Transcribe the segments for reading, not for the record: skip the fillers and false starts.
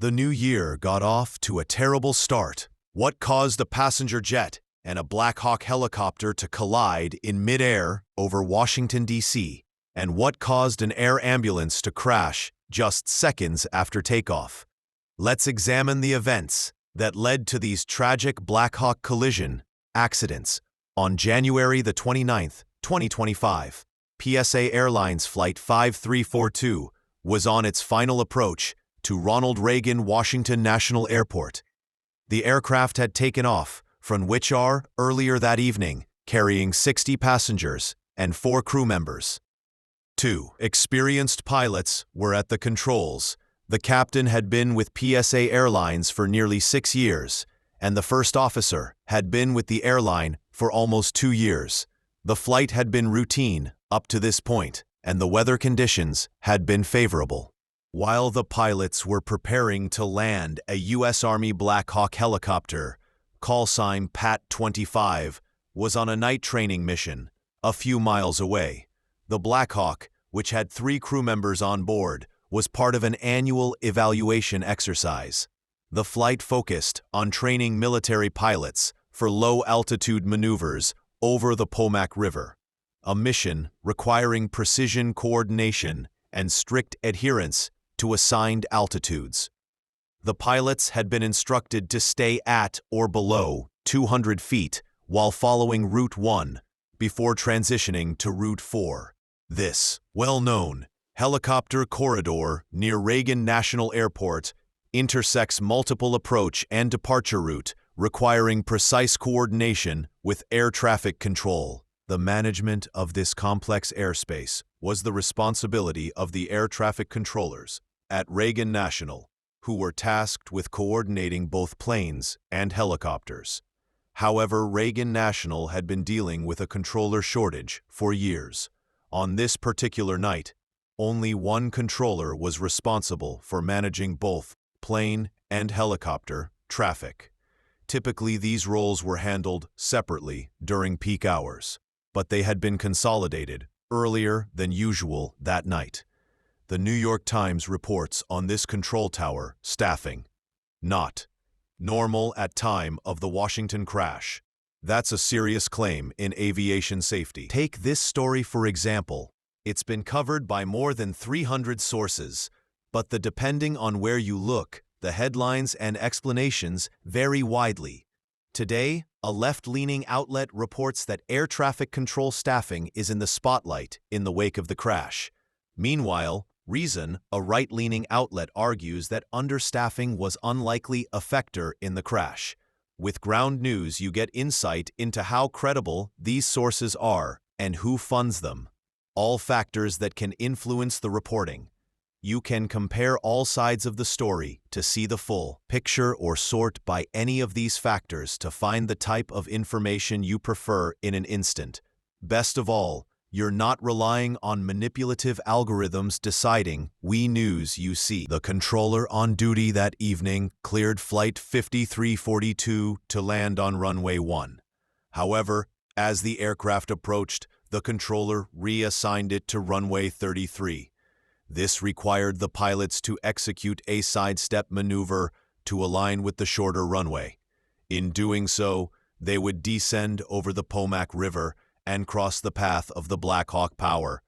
The new year got off to a terrible start. What caused a passenger jet and a Black Hawk helicopter to collide in midair over Washington, D.C., and what caused an air ambulance to crash just seconds after takeoff? Let's examine the events that led to these tragic Black Hawk collision accidents. On January the 29th, 2025, PSA Airlines Flight 5342 was on its final approach to Ronald Reagan Washington National Airport. The aircraft had taken off from Wichita earlier that evening, carrying 60 passengers and 4 crew members. 2 experienced pilots were at the controls. The captain had been with PSA Airlines for nearly 6 years, and the first officer had been with the airline for almost 2 years. The flight had been routine up to this point, and the weather conditions had been favorable. While the pilots were preparing to land a U.S. Army Black Hawk helicopter, call sign Pat 25, was on a night training mission a few miles away. The Black Hawk, which had 3 crew members on board, was part of an annual evaluation exercise. The flight focused on training military pilots for low-altitude maneuvers over the Potomac River, a mission requiring precision coordination and strict adherence to assigned altitudes. The pilots had been instructed to stay at or below 200 feet while following Route 1 before transitioning to Route 4. This well-known helicopter corridor near Reagan National Airport intersects multiple approach and departure routes, requiring precise coordination with air traffic control. The management of this complex airspace was the responsibility of the air traffic controllers at Reagan National, who were tasked with coordinating both planes and helicopters. However, Reagan National had been dealing with a controller shortage for years. On this particular night, only one controller was responsible for managing both plane and helicopter traffic. Typically, these roles were handled separately during peak hours, but they had been consolidated earlier than usual that night. The New York Times reports on this control tower staffing not normal at time of the Washington crash. That's a serious claim in aviation safety. Take this story for example. It's been covered by more than 300 sources, but depending on where you look, the headlines and explanations vary widely. Today, a left-leaning outlet reports that air traffic control staffing is in the spotlight in the wake of the crash. Meanwhile, Reason, a right-leaning outlet, argues that understaffing was unlikely a factor in the crash. With Ground News, you get insight into how credible these sources are and who funds them. All factors that can influence the reporting. You can compare all sides of the story to see the full picture or sort by any of these factors to find the type of information you prefer in an instant. Best of all, you're not relying on manipulative algorithms deciding which news you see. The controller on duty that evening cleared Flight 5342 to land on runway 1. However, as the aircraft approached, the controller reassigned it to runway 33. This required the pilots to execute a sidestep maneuver to align with the shorter runway. In doing so, they would descend over the Potomac River and cross the path of the Black Hawk Power.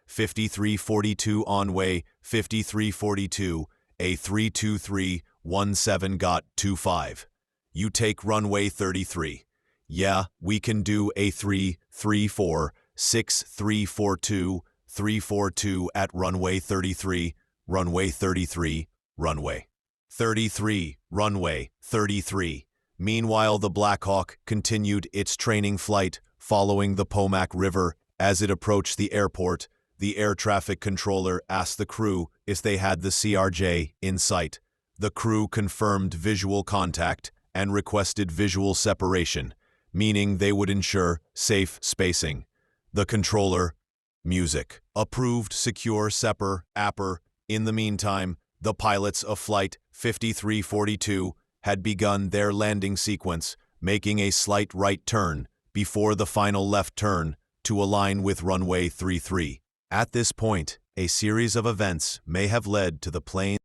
5342 onway 5342, A32317 got 25. You take runway 33. Yeah, we can do A334 6342 342 at runway 33, runway 33, runway 33, runway 33. Meanwhile, the Black Hawk continued its training flight following the Potomac River. As it approached the airport, the air traffic controller asked the crew if they had the CRJ in sight. The crew confirmed visual contact and requested visual separation, meaning they would ensure safe spacing. The controller, music, approved secure separ, APR. In the meantime, the pilots of Flight 5342 had begun their landing sequence, making a slight right turn before the final left turn to align with runway 33. At this point, a series of events may have led to the plane